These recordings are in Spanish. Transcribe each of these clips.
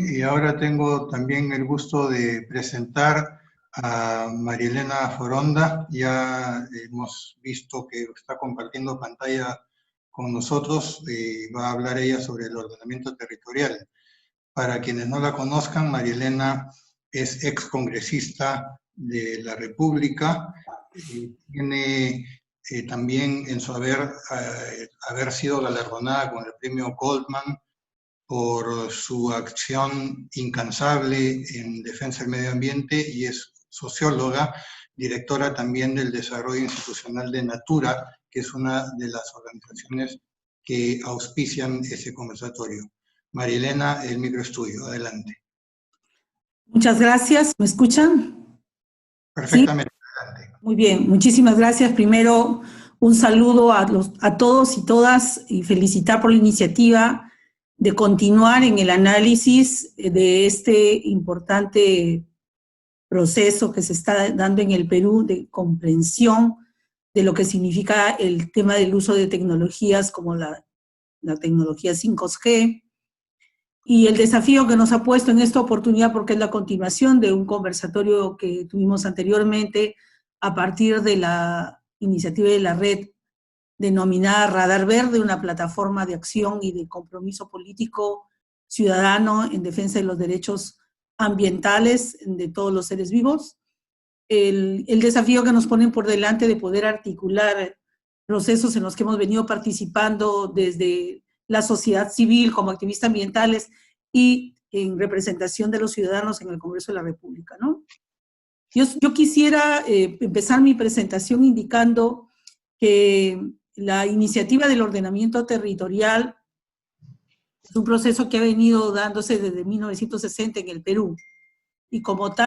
y ahora tengo también el gusto de presentar a Marielena Foronda. Ya hemos visto que está compartiendo pantalla con nosotros, va a hablar ella sobre el ordenamiento territorial. Para quienes no la conozcan, Marielena es excongresista de la República, tiene también en su haber sido galardonada con el premio Goldman por su acción incansable en defensa del medio ambiente, y es socióloga, directora también del desarrollo institucional de Natura, que es una de las organizaciones que auspician ese conversatorio. Marielena, el micro es tuyo, adelante. Muchas gracias, ¿me escuchan? Perfectamente, ¿Sí? adelante. Muy bien, muchísimas gracias. Primero, un saludo a todos y todas y felicitar por la iniciativa de continuar en el análisis de este importante proceso que se está dando en el Perú de comprensión de lo que significa el tema del uso de tecnologías como la tecnología 5G, y el desafío que nos ha puesto en esta oportunidad, porque es la continuación de un conversatorio que tuvimos anteriormente a partir de la iniciativa de la red denominada Radar Verde, una plataforma de acción y de compromiso político ciudadano en defensa de los derechos ambientales de todos los seres vivos. El desafío que nos ponen por delante de poder articular procesos en los que hemos venido participando desde la sociedad civil como activistas ambientales y en representación de los ciudadanos en el Congreso de la República, ¿no? Yo quisiera empezar mi presentación indicando que la iniciativa del ordenamiento territorial es un proceso que ha venido dándose desde 1960 en el Perú, y como tal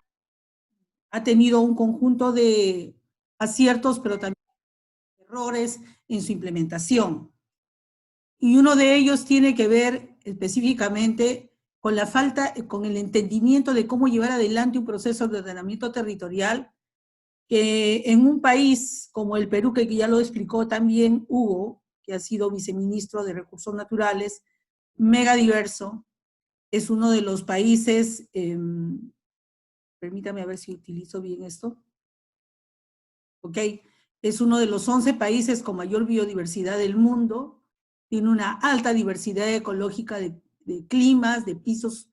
ha tenido un conjunto de aciertos, pero también errores en su implementación. Y uno de ellos tiene que ver específicamente con la falta, con el entendimiento de cómo llevar adelante un proceso de ordenamiento territorial que en un país como el Perú, que ya lo explicó también Hugo, que ha sido viceministro de Recursos Naturales, mega diverso, es uno de los países, permítame a ver si utilizo bien esto, ok, es uno de los 11 países con mayor biodiversidad del mundo, tiene una alta diversidad ecológica de climas, de pisos,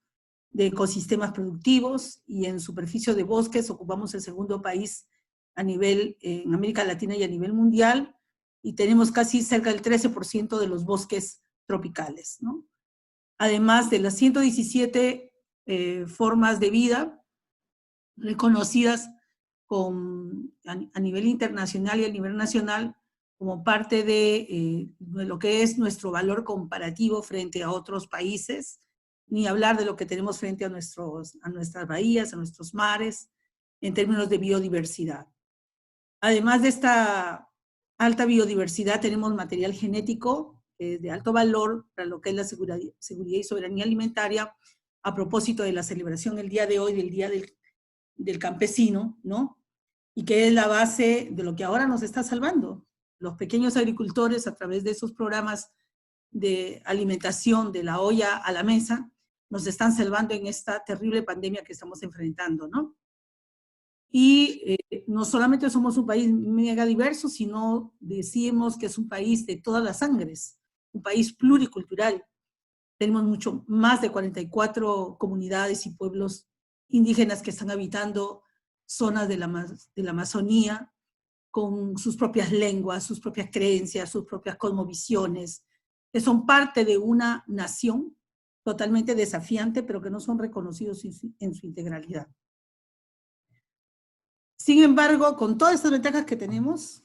de ecosistemas productivos, y en superficie de bosques ocupamos el segundo país a nivel, en América Latina y a nivel mundial, y tenemos casi cerca del 13% de los bosques tropicales, ¿no? Además de las 117 formas de vida reconocidas a nivel internacional y a nivel nacional como parte de lo que es nuestro valor comparativo frente a otros países, ni hablar de lo que tenemos frente a nuestras bahías, a nuestros mares, en términos de biodiversidad. Además de esta alta biodiversidad, tenemos material genético de alto valor para lo que es la seguridad y soberanía alimentaria, a propósito de la celebración el día de hoy del Día del Campesino, ¿no? Y que es la base de lo que ahora nos está salvando. Los pequeños agricultores, a través de esos programas de alimentación de la olla a la mesa, nos están salvando en esta terrible pandemia que estamos enfrentando, ¿no? Y no solamente somos un país mega diverso, sino decimos que es un país de todas las sangres, un país pluricultural. Tenemos mucho más de 44 comunidades y pueblos indígenas que están habitando zonas de la Amazonía, con sus propias lenguas, sus propias creencias, sus propias cosmovisiones, que son parte de una nación totalmente desafiante, pero que no son reconocidos en su integralidad. Sin embargo, con todas estas ventajas que tenemos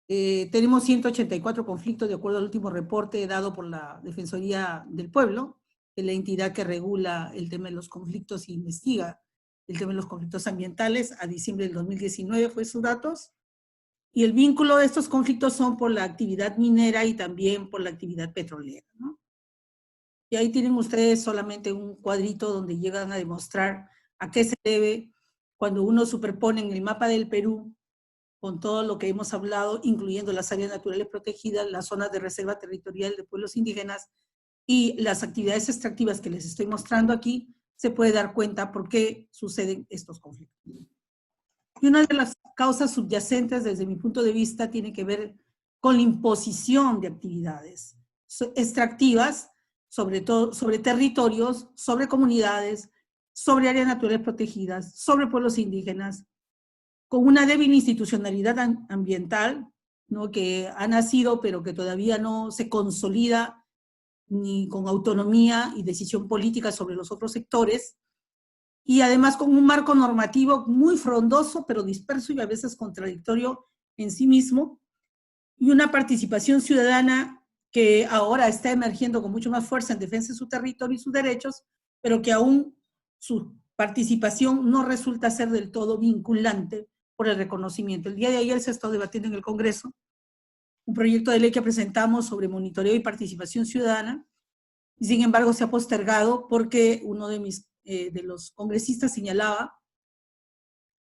184 conflictos de acuerdo al último reporte dado por la Defensoría del Pueblo, que es la entidad que regula el tema de los conflictos e investiga el tema de los conflictos ambientales. A diciembre del 2019 fue sus datos, y el vínculo de estos conflictos son por la actividad minera y también por la actividad petrolera, ¿no? Y ahí tienen ustedes solamente un cuadrito donde llegan a demostrar a qué se debe cuando uno superpone en el mapa del Perú con todo lo que hemos hablado, incluyendo las áreas naturales protegidas, las zonas de reserva territorial de pueblos indígenas y las actividades extractivas que les estoy mostrando aquí, se puede dar cuenta por qué suceden estos conflictos. Y una de las causas subyacentes, desde mi punto de vista, tiene que ver con la imposición de actividades extractivas, sobre todo sobre territorios, sobre comunidades, sobre áreas naturales protegidas, sobre pueblos indígenas, con una débil institucionalidad ambiental, ¿no?, que ha nacido pero que todavía no se consolida ni con autonomía y decisión política sobre los otros sectores, y además con un marco normativo muy frondoso, pero disperso y a veces contradictorio en sí mismo, y una participación ciudadana que ahora está emergiendo con mucho más fuerza en defensa de su territorio y sus derechos, pero que aún su participación no resulta ser del todo vinculante por el reconocimiento. El día de ayer se está debatiendo en el Congreso un proyecto de ley que presentamos sobre monitoreo y participación ciudadana, y sin embargo se ha postergado porque uno de los congresistas señalaba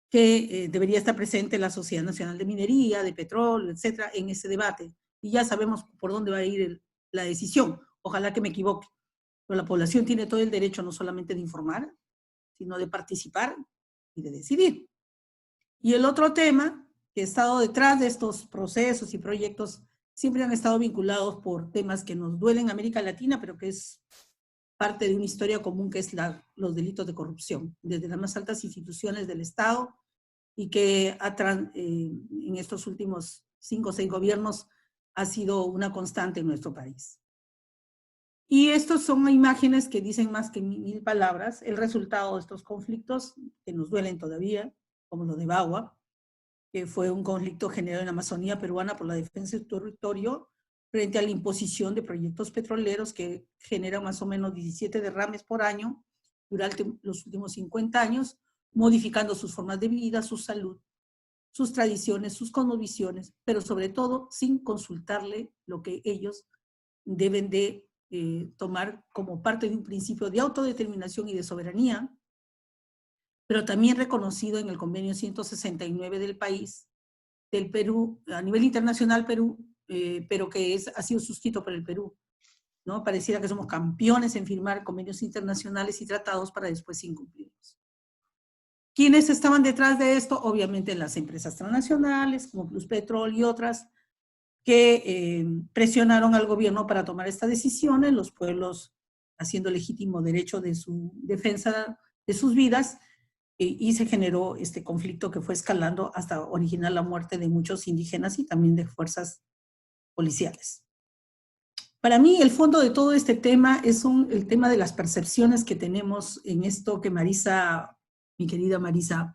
que debería estar presente la Sociedad Nacional de Minería, de Petróleo, etcétera, en ese debate. Y ya sabemos por dónde va a ir la decisión. Ojalá que me equivoque. Pero la población tiene todo el derecho no solamente de informar, sino de participar y de decidir. Y el otro tema que ha estado detrás de estos procesos y proyectos siempre han estado vinculados por temas que nos duelen en América Latina, pero que es parte de una historia común, que es los delitos de corrupción, desde las más altas instituciones del Estado, y que en estos últimos 5 o 6 gobiernos ha sido una constante en nuestro país. Y estos son imágenes que dicen más que 1000 palabras, el resultado de estos conflictos que nos duelen todavía, como lo de Bagua, que fue un conflicto generado en la Amazonía peruana por la defensa del territorio frente a la imposición de proyectos petroleros que generan más o menos 17 derrames por año durante los últimos 50 años, modificando sus formas de vida, su salud, sus tradiciones, sus cosmovisiones, pero sobre todo sin consultarle lo que ellos deben de tomar como parte de un principio de autodeterminación y de soberanía, pero también reconocido en el convenio 169 del país, del Perú, a nivel internacional Perú, pero que ha sido suscrito por el Perú, ¿no? Pareciera que somos campeones en firmar convenios internacionales y tratados para después incumplirlos. ¿Quiénes estaban detrás de esto? Obviamente las empresas transnacionales, como Pluspetrol y otras, que presionaron al gobierno para tomar estas decisiones, los pueblos haciendo legítimo derecho de su defensa de sus vidas, y se generó este conflicto que fue escalando hasta originar la muerte de muchos indígenas y también de fuerzas policiales. Para mí, el fondo de todo este tema es el tema de las percepciones que tenemos en esto que Marisa, mi querida Marisa,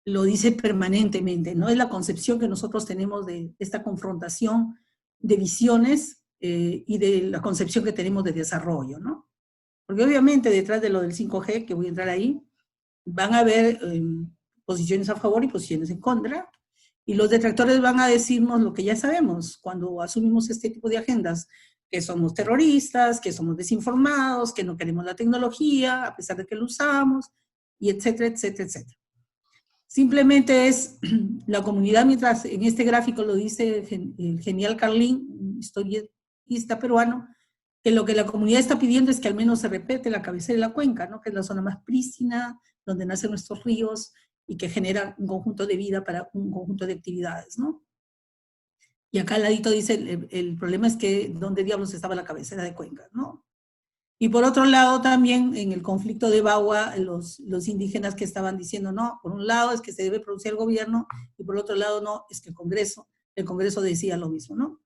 lo dice permanentemente, ¿no? Es la concepción que nosotros tenemos de esta confrontación de visiones y de la concepción que tenemos de desarrollo, ¿no? Porque obviamente detrás de lo del 5G, que voy a entrar ahí, van a haber posiciones a favor y posiciones en contra, y los detractores van a decirnos lo que ya sabemos cuando asumimos este tipo de agendas, que somos terroristas, que somos desinformados, que no queremos la tecnología, a pesar de que lo usamos, y etcétera, etcétera, etcétera. Simplemente es la comunidad, mientras en este gráfico lo dice el genial Carlín, historietista peruano, que lo que la comunidad está pidiendo es que al menos se respete la cabecera de la cuenca, ¿no? Que es la zona más prístina, donde nacen nuestros ríos y que genera un conjunto de vida para un conjunto de actividades, ¿no? Y acá al ladito dice, el problema es que ¿dónde diablos estaba la cabecera de cuenca, ¿no? Y por otro lado también en el conflicto de Bagua, los indígenas que estaban diciendo, no, por un lado es que se debe producir el gobierno, y por otro lado no, es que el Congreso decía lo mismo, ¿no?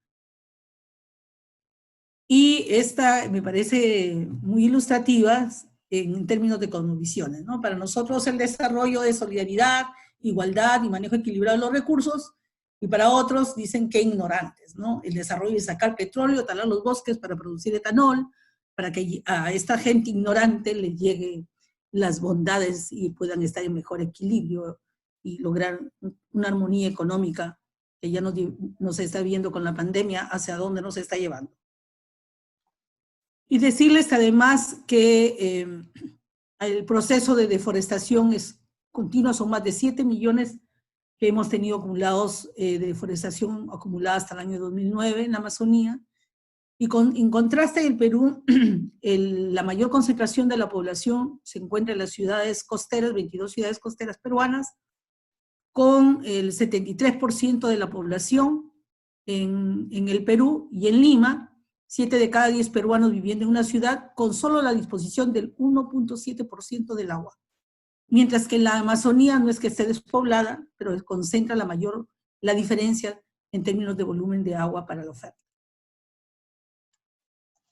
Y esta me parece muy ilustrativa en términos de cosmovisiones, ¿no? Para nosotros el desarrollo es solidaridad, igualdad y manejo equilibrado de los recursos, y para otros dicen que ignorantes, ¿no? El desarrollo es sacar petróleo, talar los bosques para producir etanol, para que a esta gente ignorante le lleguen las bondades y puedan estar en mejor equilibrio y lograr una armonía económica que ya nos está viendo con la pandemia hacia dónde nos está llevando. Y decirles además que el proceso de deforestación es continuo, son más de 7 millones que hemos tenido acumulados de deforestación acumulada hasta el año 2009 en la Amazonía, Y en contraste, en el Perú, la mayor concentración de la población se encuentra en las ciudades costeras, 22 ciudades costeras peruanas, con el 73% de la población en el Perú, y en Lima, 7 de cada 10 peruanos viviendo en una ciudad con solo la disposición del 1.7% del agua. Mientras que la Amazonía no es que esté despoblada, pero concentra la diferencia en términos de volumen de agua para la oferta.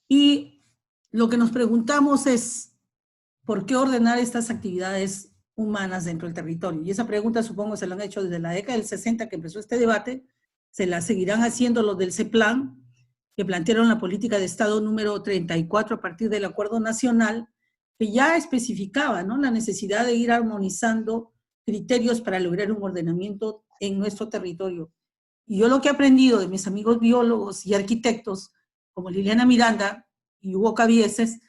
Y lo que nos preguntamos es, ¿por qué ordenar estas actividades humanas dentro del territorio? Y esa pregunta supongo se la han hecho desde la década del 60 que empezó este debate, se la seguirán haciendo los del CEPLAN, que plantearon la política de Estado número 34 a partir del Acuerdo Nacional, que ya especificaba, ¿no?, la necesidad de ir armonizando criterios para lograr un ordenamiento en nuestro territorio. Y yo lo que he aprendido de mis amigos biólogos y arquitectos, como Liliana Miranda y Hugo Cabieses,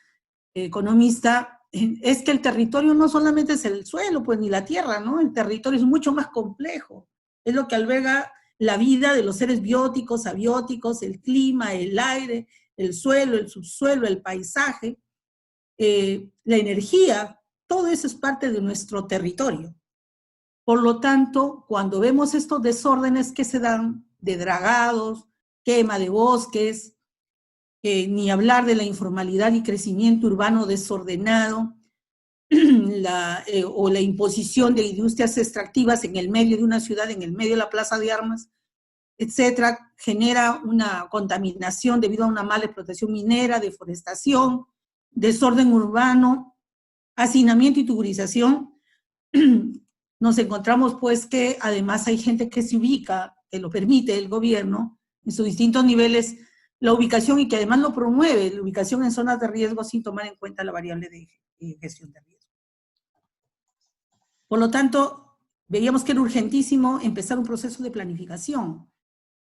economista, es que el territorio no solamente es el suelo, pues ni la tierra, ¿no? El territorio es mucho más complejo. Es lo que alberga la vida de los seres bióticos, abióticos, el clima, el aire, el suelo, el subsuelo, el paisaje, la energía, todo eso es parte de nuestro territorio. Por lo tanto, cuando vemos estos desórdenes que se dan de dragados, quema de bosques, ni hablar de la informalidad y crecimiento urbano desordenado, o la imposición de industrias extractivas en el medio de una ciudad, en el medio de la plaza de armas, etcétera, genera una contaminación debido a una mala explotación minera, deforestación, desorden urbano, hacinamiento y tuburización. Nos encontramos pues que además hay gente que se ubica, que lo permite el gobierno, en sus distintos niveles, la ubicación, y que además lo promueve, la ubicación en zonas de riesgo sin tomar en cuenta la variable de gestión de riesgo. Por lo tanto, veíamos que era urgentísimo empezar un proceso de planificación.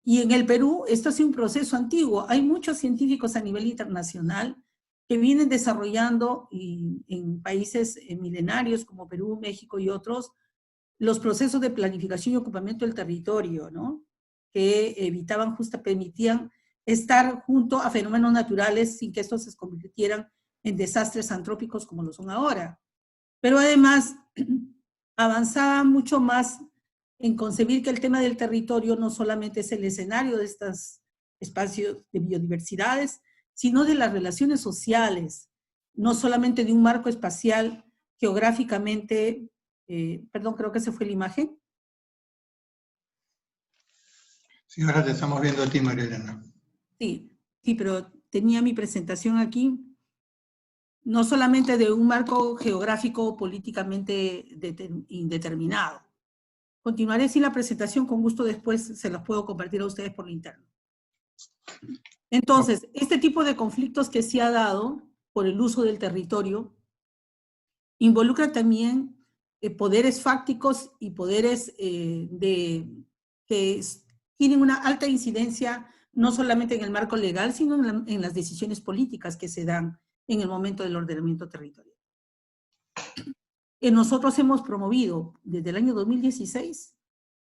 Y en el Perú, esto ha sido un proceso antiguo. Hay muchos científicos a nivel internacional que vienen desarrollando en países milenarios como Perú, México y otros, los procesos de planificación y ocupamiento del territorio, ¿no?, que evitaban, permitían estar junto a fenómenos naturales sin que estos se convirtieran en desastres antrópicos como lo son ahora. Pero además avanzaba mucho más en concebir que el tema del territorio no solamente es el escenario de estos espacios de biodiversidades, sino de las relaciones sociales, no solamente de un marco espacial geográficamente, perdón, creo que se fue la imagen. Sí, ahora te estamos viendo a ti, María Elena. Sí, pero tenía mi presentación aquí, no solamente de un marco geográfico políticamente indeterminado. Continuaré sin la presentación, con gusto después se las puedo compartir a ustedes por lo interno. Entonces, este tipo de conflictos que se ha dado por el uso del territorio involucra también poderes fácticos y poderes que tienen una alta incidencia no solamente en el marco legal, sino en las decisiones políticas que se dan en el momento del ordenamiento territorial. Nosotros hemos promovido desde el año 2016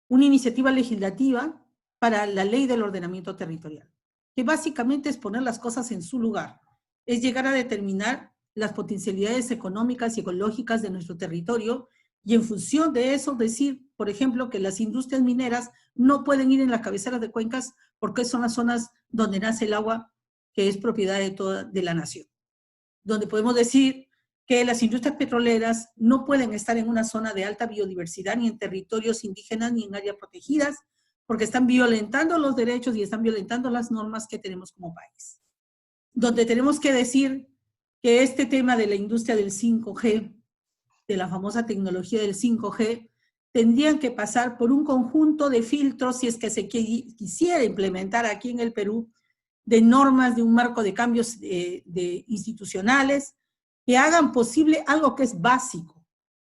una iniciativa legislativa para la ley del ordenamiento territorial, que básicamente es poner las cosas en su lugar, es llegar a determinar las potencialidades económicas y ecológicas de nuestro territorio, y en función de eso decir, por ejemplo, que las industrias mineras no pueden ir en las cabeceras de cuencas porque son las zonas donde nace el agua que es propiedad de la nación. Donde podemos decir que las industrias petroleras no pueden estar en una zona de alta biodiversidad, ni en territorios indígenas, ni en áreas protegidas, porque están violentando los derechos y están violentando las normas que tenemos como país. Donde tenemos que decir que este tema de la industria del 5G, de la famosa tecnología del 5G, tendrían que pasar por un conjunto de filtros, si es que se quisiera implementar aquí en el Perú, de normas, de un marco de cambios institucionales, que hagan posible algo que es básico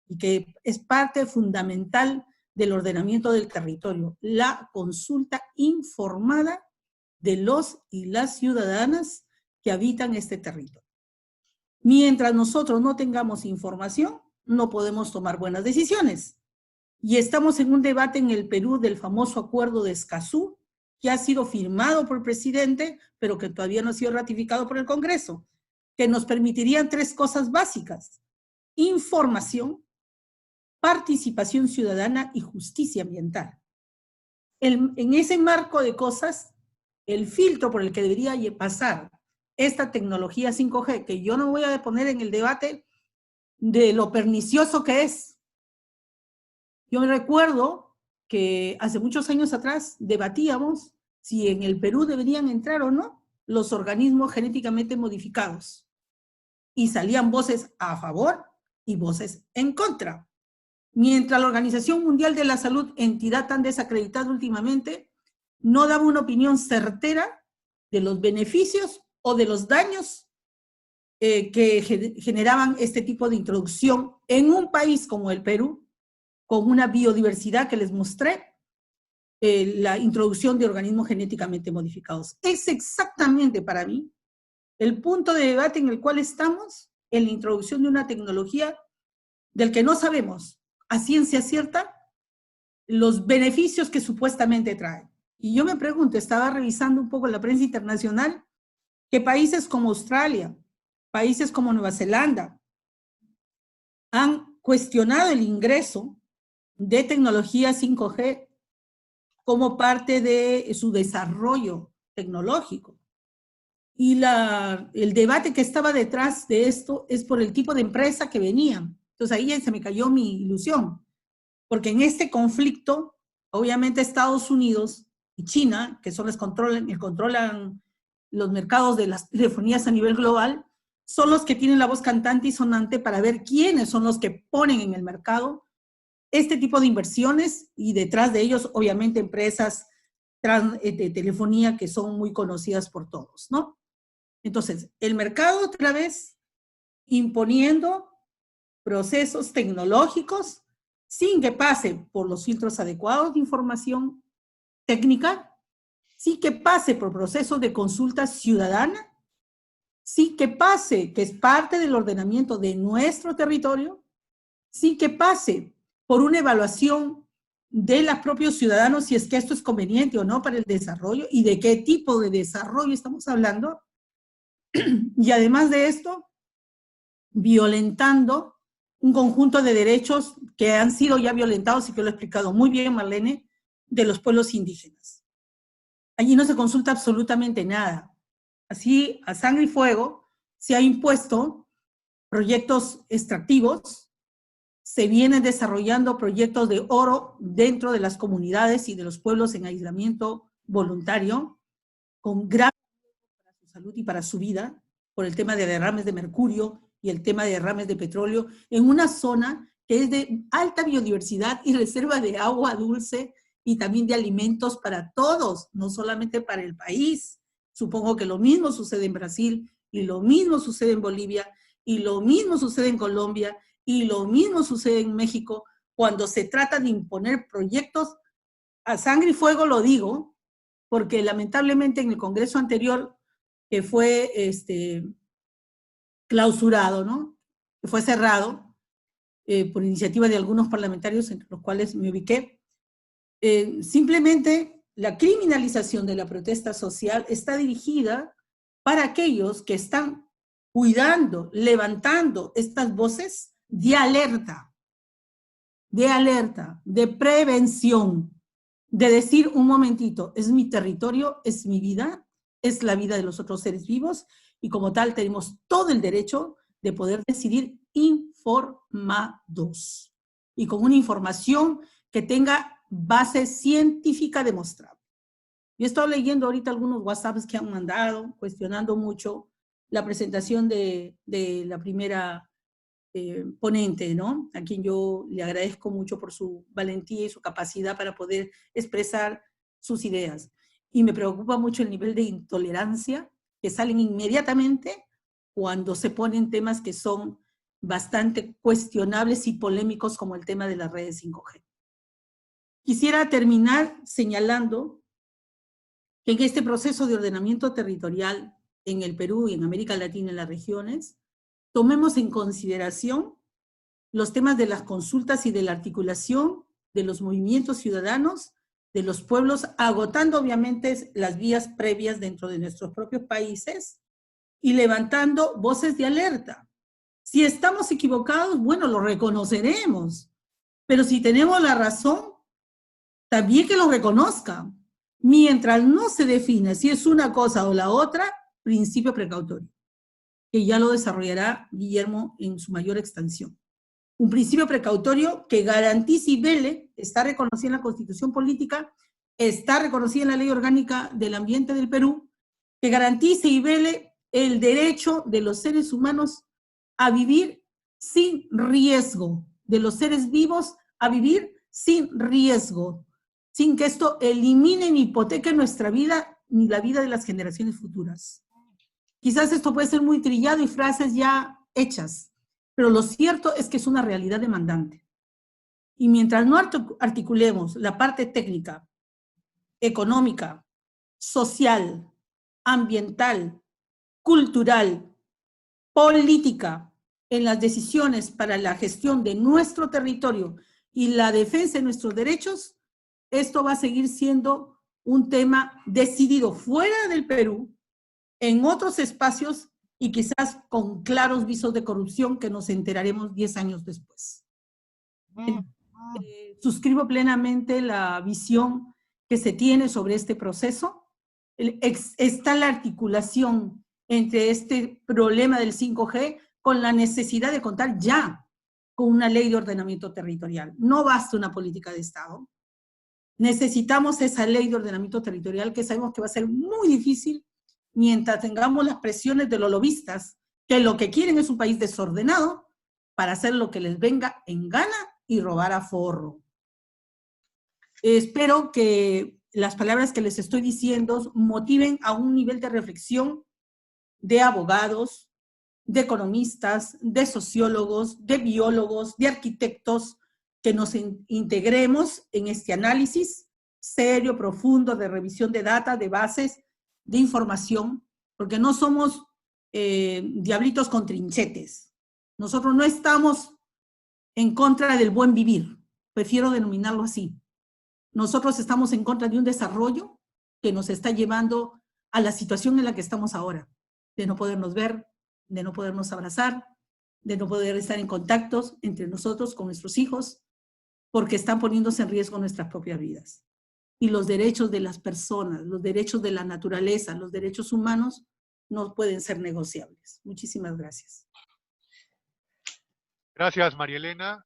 y que es parte fundamental del ordenamiento del territorio, la consulta informada de los y las ciudadanas que habitan este territorio. Mientras nosotros no tengamos información, no podemos tomar buenas decisiones. Y estamos en un debate en el Perú del famoso acuerdo de Escazú, que ha sido firmado por el presidente, pero que todavía no ha sido ratificado por el Congreso, que nos permitirían 3 cosas básicas: información, participación ciudadana y justicia ambiental. En ese marco de cosas, el filtro por el que debería pasar esta tecnología 5G, que yo no voy a poner en el debate de lo pernicioso que es. Yo me recuerdo que hace muchos años atrás debatíamos si en el Perú deberían entrar o no los organismos genéticamente modificados. Y salían voces a favor y voces en contra. Mientras la Organización Mundial de la Salud, entidad tan desacreditada últimamente, no daba una opinión certera de los beneficios o de los daños que generaban este tipo de introducción en un país como el Perú, con una biodiversidad que les mostré, la introducción de organismos genéticamente modificados. Es exactamente para mí el punto de debate en el cual estamos en la introducción de una tecnología del que no sabemos a ciencia cierta los beneficios que supuestamente trae. Y yo me pregunto, estaba revisando un poco la prensa internacional, que países como Australia, países como Nueva Zelanda, han cuestionado el ingreso de tecnología 5G como parte de su desarrollo tecnológico. Y el debate que estaba detrás de esto es por el tipo de empresa que venían. Entonces ahí se me cayó mi ilusión, porque en este conflicto, obviamente Estados Unidos y China, que son los que controlan los mercados de las telefonías a nivel global, son los que tienen la voz cantante y sonante para ver quiénes son los que ponen en el mercado este tipo de inversiones, y detrás de ellos, obviamente, empresas de telefonía que son muy conocidas por todos, ¿no? Entonces, el mercado otra vez imponiendo procesos tecnológicos sin que pase por los filtros adecuados de información técnica, sí que pase por procesos de consulta ciudadana, sí que pase, que es parte del ordenamiento de nuestro territorio, sí que pase por una evaluación de los propios ciudadanos si es que esto es conveniente o no para el desarrollo y de qué tipo de desarrollo estamos hablando. Y además de esto, violentando un conjunto de derechos que han sido ya violentados y que lo ha explicado muy bien Marlene, de los pueblos indígenas. Allí no se consulta absolutamente nada. Así, a sangre y fuego, se ha impuesto proyectos extractivos, se vienen desarrollando proyectos de oro dentro de las comunidades y de los pueblos en aislamiento voluntario, con gran riesgo para su salud y para su vida, por el tema de derrames de mercurio y el tema de derrames de petróleo, en una zona que es de alta biodiversidad y reserva de agua dulce y también de alimentos para todos, no solamente para el país. Supongo que lo mismo sucede en Brasil, y lo mismo sucede en Bolivia, y lo mismo sucede en Colombia, y lo mismo sucede en México, cuando se trata de imponer proyectos a sangre y fuego, lo digo, porque lamentablemente en el Congreso anterior, que fue clausurado, ¿no? Que fue cerrado por iniciativa de algunos parlamentarios, entre los cuales me ubiqué, simplemente la criminalización de la protesta social está dirigida para aquellos que están cuidando, levantando estas voces de alerta, de prevención, de decir un momentito, es mi territorio, es mi vida, es la vida de los otros seres vivos, y como tal tenemos todo el derecho de poder decidir informados y con una información que tenga base científica demostrable. Yo he estado leyendo ahorita algunos WhatsApps que han mandado, cuestionando mucho la presentación de la primera ponente, ¿no? A quien yo le agradezco mucho por su valentía y su capacidad para poder expresar sus ideas. Y me preocupa mucho el nivel de intolerancia que salen inmediatamente cuando se ponen temas que son bastante cuestionables y polémicos, como el tema de las redes 5G. Quisiera terminar señalando que en este proceso de ordenamiento territorial en el Perú y en América Latina, en las regiones, tomemos en consideración los temas de las consultas y de la articulación de los movimientos ciudadanos de los pueblos, agotando obviamente las vías previas dentro de nuestros propios países y levantando voces de alerta. Si estamos equivocados, bueno, lo reconoceremos, pero si tenemos la razón, también que lo reconozca. Mientras no se define si es una cosa o la otra, principio precautorio, que ya lo desarrollará Guillermo en su mayor extensión. Un principio precautorio que garantice y vele, está reconocido en la Constitución Política, está reconocido en la Ley Orgánica del Ambiente del Perú, que garantice y vele el derecho de los seres humanos a vivir sin riesgo, de los seres vivos a vivir sin riesgo, sin que esto elimine ni hipoteque nuestra vida ni la vida de las generaciones futuras. Quizás esto puede ser muy trillado y frases ya hechas, pero lo cierto es que es una realidad demandante. Y mientras no articulemos la parte técnica, económica, social, ambiental, cultural, política, en las decisiones para la gestión de nuestro territorio y la defensa de nuestros derechos, esto va a seguir siendo un tema decidido fuera del Perú, en otros espacios y quizás con claros visos de corrupción que nos enteraremos 10 años después. Suscribo plenamente la visión que se tiene sobre este proceso. Está la articulación entre este problema del 5G con la necesidad de contar ya con una ley de ordenamiento territorial. No basta una política de Estado. Necesitamos esa ley de ordenamiento territorial que sabemos que va a ser muy difícil mientras tengamos las presiones de los lobistas, que lo que quieren es un país desordenado para hacer lo que les venga en gana y robar a forro. Espero que las palabras que les estoy diciendo motiven a un nivel de reflexión de abogados, de economistas, de sociólogos, de biólogos, de arquitectos, que nos integremos en este análisis serio, profundo, de revisión de data, de bases, de información, porque no somos diablitos con trinchetes. Nosotros no estamos en contra del buen vivir, prefiero denominarlo así. Nosotros estamos en contra de un desarrollo que nos está llevando a la situación en la que estamos ahora, de no podernos ver, de no podernos abrazar, de no poder estar en contactos entre nosotros con nuestros hijos, porque están poniéndose en riesgo nuestras propias vidas. Y los derechos de las personas, los derechos de la naturaleza, los derechos humanos, no pueden ser negociables. Muchísimas gracias. Gracias, María Elena.